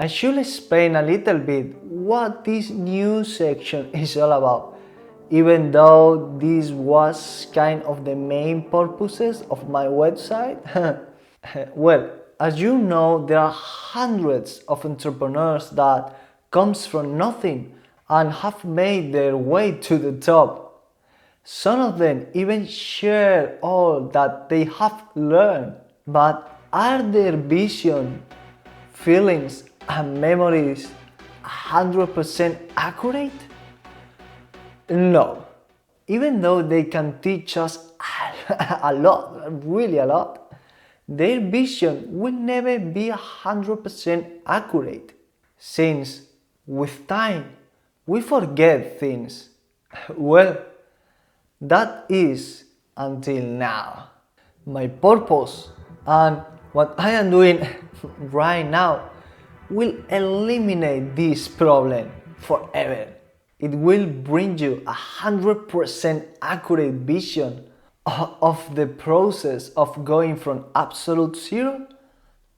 I should explain a little bit what this new section is all about, even though this was kind of the main purposes of my website. Well, as you know, there are hundreds of entrepreneurs that comes from nothing and have made their way to the top. Some of them even share all that they have learned, but are their vision, feelings, and memories 100% accurate? No. Even though they can teach us a lot, really a lot, their vision will never be 100% accurate, since with time we forget things. Well, that is until now. My purpose and what I am doing right now will eliminate this problem forever. It will bring you 100% accurate vision of the process of going from absolute zero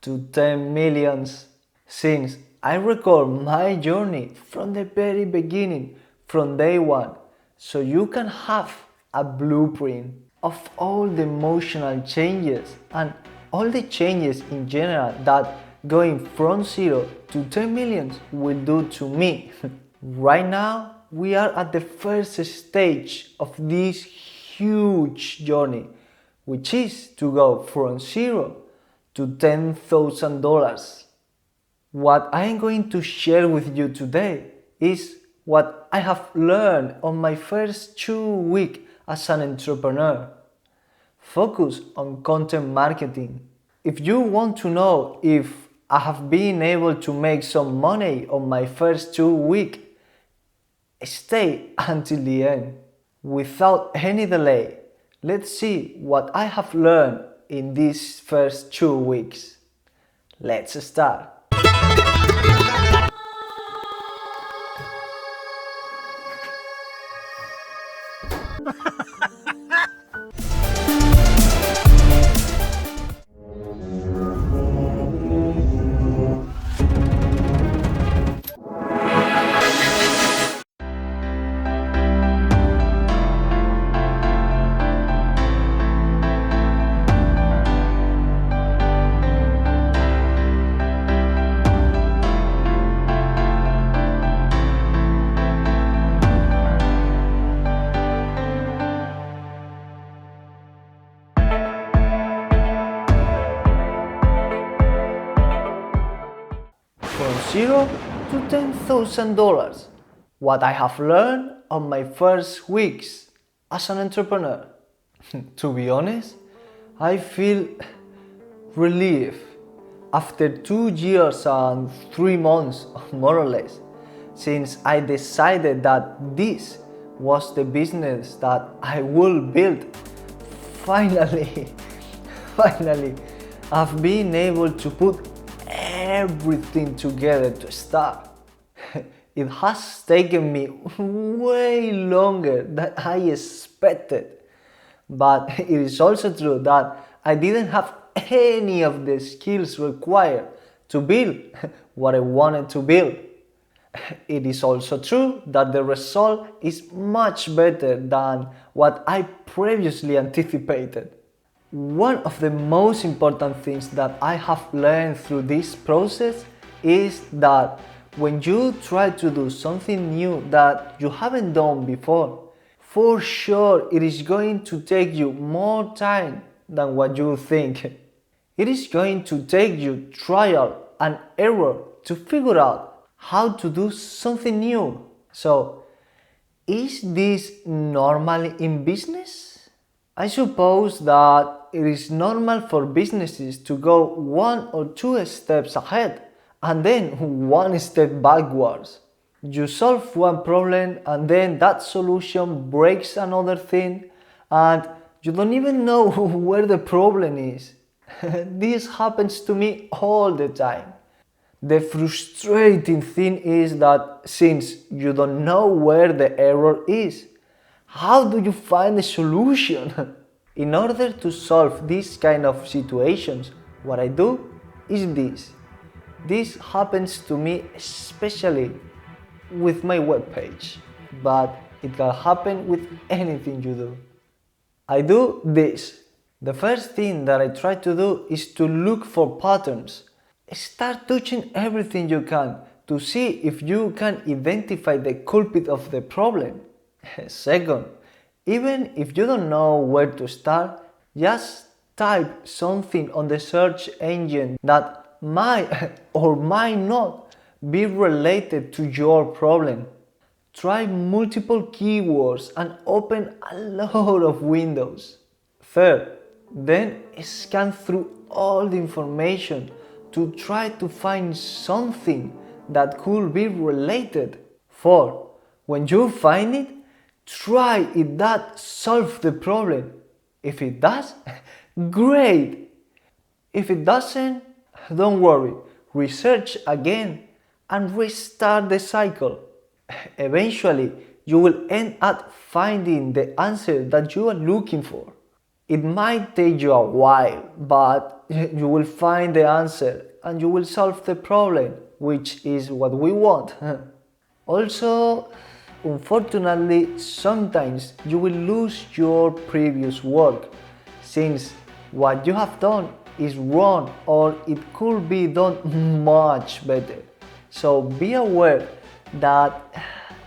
to 10 millions. Since I record my journey from the very beginning, from day one, so you can have a blueprint of all the emotional changes and all the changes in general that going from 0 to 10 millions will do to me. Right now, we are at the first stage of this huge journey, which is to go from 0 to $10,000. What I am going to share with you today is what I have learned on my first 2 weeks as an entrepreneur. Focus on content marketing. If you want to know if I have been able to make some money on my first 2 weeks, stay until the end. Without any delay, let's see what I have learned in these first 2 weeks. Let's start. From 0 to $10,000. What I have learned on my first weeks as an entrepreneur. To be honest, I feel relief after 2 years and 3 months, more or less, since I decided that this was the business that I will build. Finally, finally, I've been able to put everything together to start. It has taken me way longer than I expected, but it is also true that I didn't have any of the skills required to build what I wanted to build. It is also true that the result is much better than what I previously anticipated. One of the most important things that I have learned through this process is that when you try to do something new that you haven't done before, for sure it is going to take you more time than what you think. It is going to take you trial and error to figure out how to do something new. So, is this normal in business? I suppose that it is normal for businesses to go 1 or 2 steps ahead and then 1 step backwards. You solve one problem and then that solution breaks another thing and you don't even know where the problem is. This happens to me all the time. The frustrating thing is that since you don't know where the error is, how do you find a solution? In order to solve these kind of situations, what I do is this. This happens to me especially with my webpage, but it can happen with anything you do. I do this. The first thing that I try to do is to look for patterns. Start touching everything you can to see if you can identify the culprit of the problem. Second, even if you don't know where to start, just type something on the search engine that might or might not be related to your problem. Try multiple keywords and open a lot of windows. Third, then scan through all the information to try to find something that could be related. Four, when you find it, try if that solves the problem. If it does, great. If it doesn't, don't worry. Research again and restart the cycle. Eventually, you will end up finding the answer that you are looking for. It might take you a while, but you will find the answer and you will solve the problem, which is what we want. Also, unfortunately, sometimes you will lose your previous work, since what you have done is wrong or it could be done much better. So be aware that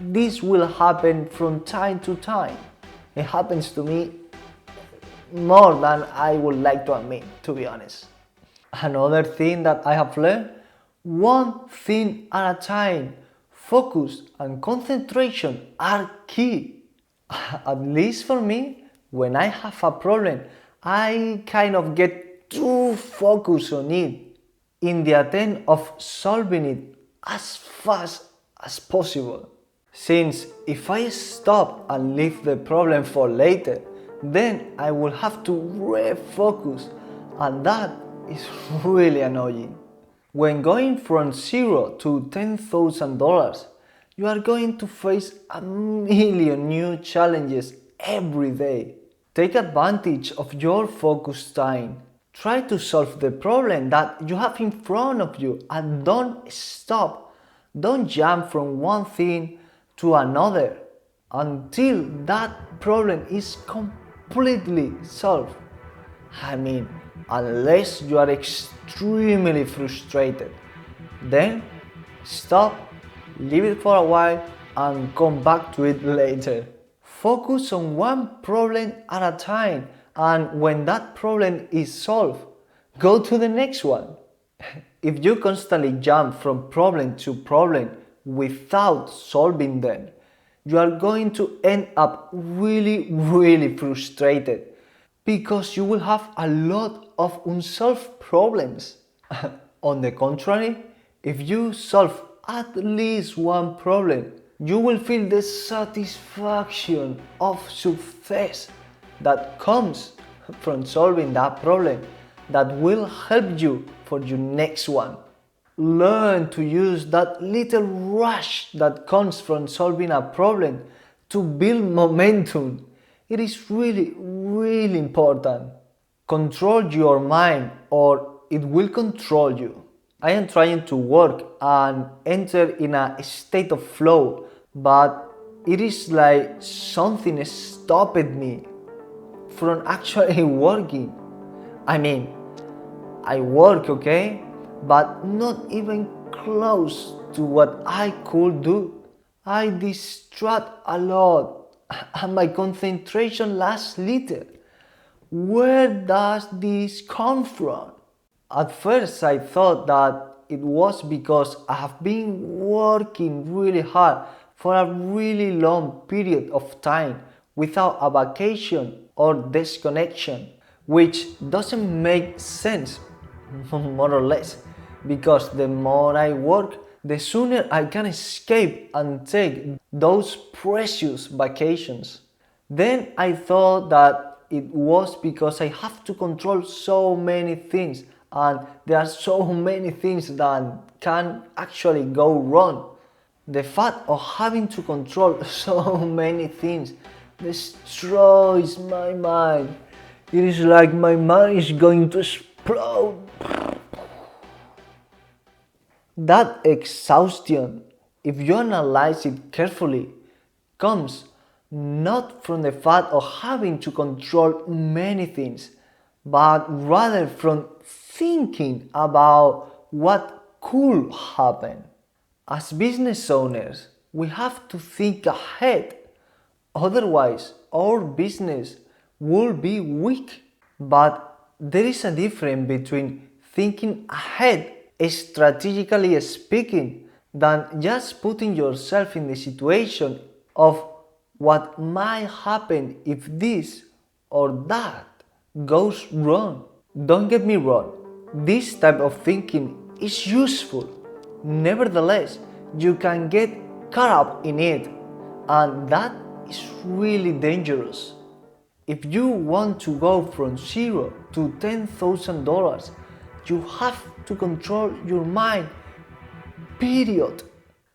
this will happen from time to time. It happens to me more than I would like to admit, to be honest. Another thing that I have learned, one thing at a time. Focus and concentration are key. At least for me, when I have a problem, I kind of get too focused on it in the attempt of solving it as fast as possible. Since if I stop and leave the problem for later, then I will have to refocus, and that is really annoying. When going from $0 to $10,000, you are going to face a million new challenges every day. Take advantage of your focus time. Try to solve the problem that you have in front of you and don't stop. Don't jump from one thing to another until that problem is completely solved. I mean, unless you are extremely frustrated. Then stop, leave it for a while, and come back to it later. Focus on one problem at a time, and when that problem is solved, go to the next one. If you constantly jump from problem to problem without solving them, you are going to end up really frustrated, because you will have a lot of unsolved problems. On the contrary, if you solve at least one problem, you will feel the satisfaction of success that comes from solving that problem that will help you for your next one. Learn to use that little rush that comes from solving a problem to build momentum. It is really important. Control your mind or it will control you. I am trying to work and enter in a state of flow, but it is like something stopped me from actually working. I mean, I work, okay, but not even close to what I could do. I distract a lot and my concentration lasts little. Where does this come from? At first I thought that it was because I have been working really hard for a really long period of time without a vacation or disconnection, which doesn't make sense, more or less, because the more I work, the sooner I can escape and take those precious vacations. Then I thought that it was because I have to control so many things, and there are so many things that can actually go wrong. The fact of having to control so many things destroys my mind. It is like my mind is going to explode. That exhaustion, if you analyze it carefully, comes not from the fact of having to control many things, but rather from thinking about what could happen. As business owners, we have to think ahead, otherwise, our business will be weak. But there is a difference between thinking ahead, strategically speaking, than just putting yourself in the situation of what might happen if this or that goes wrong. Don't get me wrong, this type of thinking is useful. Nevertheless, you can get caught up in it, and that is really dangerous. If you want to go from zero to $10,000, you have to control your mind, period.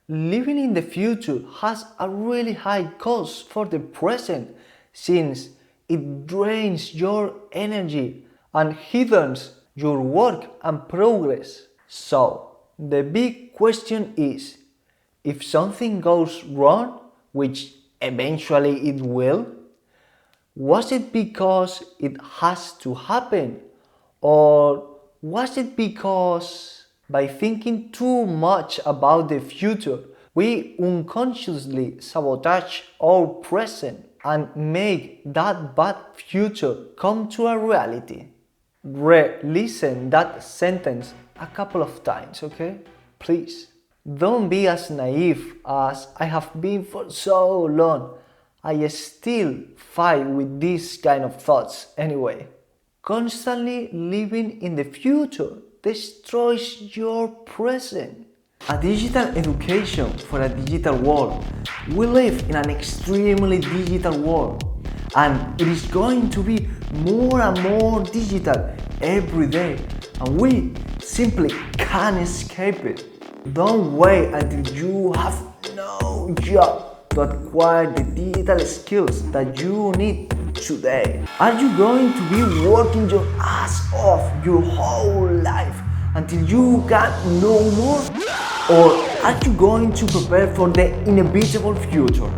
Living in the future has a really high cost for the present since it drains your energy and hinders your work and progress. So, the big question is, if something goes wrong, which eventually it will, was it because it has to happen? Or was it because by thinking too much about the future, we unconsciously sabotage our present and make that bad future come to a reality? Listen that sentence a couple of times, okay? Please. Don't be as naive as I have been for so long. I still fight with these kind of thoughts anyway. Constantly living in the future destroys your present. A digital education for a digital world. We live in an extremely digital world, and it is going to be more and more digital every day, and we simply can't escape it. Don't wait until you have no job to acquire the digital skills that you need today. Are you going to be working your ass off your whole life until you can no more? Or are you going to prepare for the inevitable future?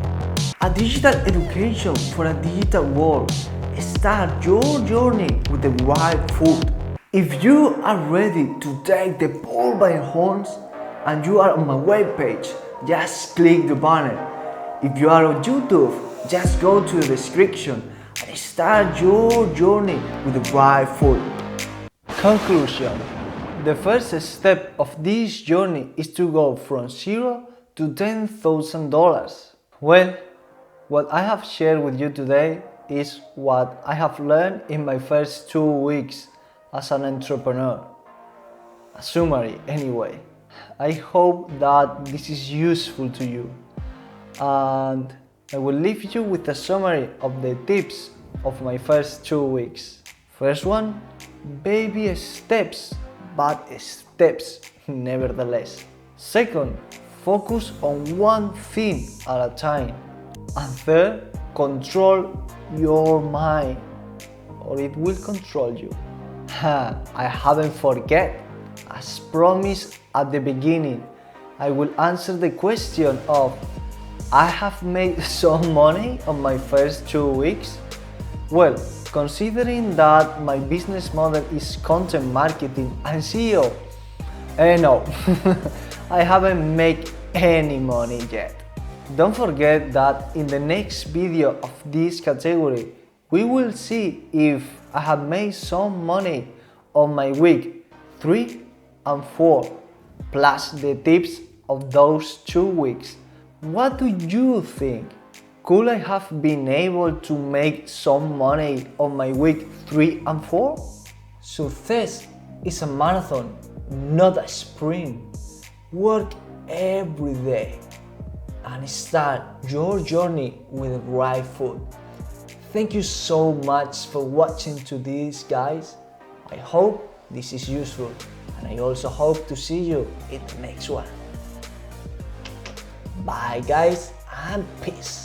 A digital education for a digital world. Start your journey with the right foot. If you are ready to take the bull by the horns and you are on my webpage, just click the banner. If you are on YouTube, just go to the description and start your journey with the right foot. Conclusion. The first step of this journey is to go from zero to $10,000. Well, what I have shared with you today is what I have learned in my first 2 weeks as an entrepreneur. A summary anyway. I hope that this is useful to you, and I will leave you with a summary of the tips of my first 2 weeks. First one, baby steps, but steps nevertheless. Second, focus on one thing at a time. And third, control your mind, or it will control you. I haven't forget. As promised at the beginning, I will answer the question of I have made some money on my first 2 weeks. Well, considering that my business model is content marketing and SEO, no, I haven't made any money yet. Don't forget that in the next video of this category, we will see if I have made some money on my week 3 and 4, plus the tips of those 2 weeks. What do you think? Could I have been able to make some money on my week 3 and 4? Success is a marathon, not a sprint. Work every day and start your journey with the right foot. Thank you so much for watching to this, guys. I hope this is useful, and I also hope to see you in the next one. Bye guys, and peace.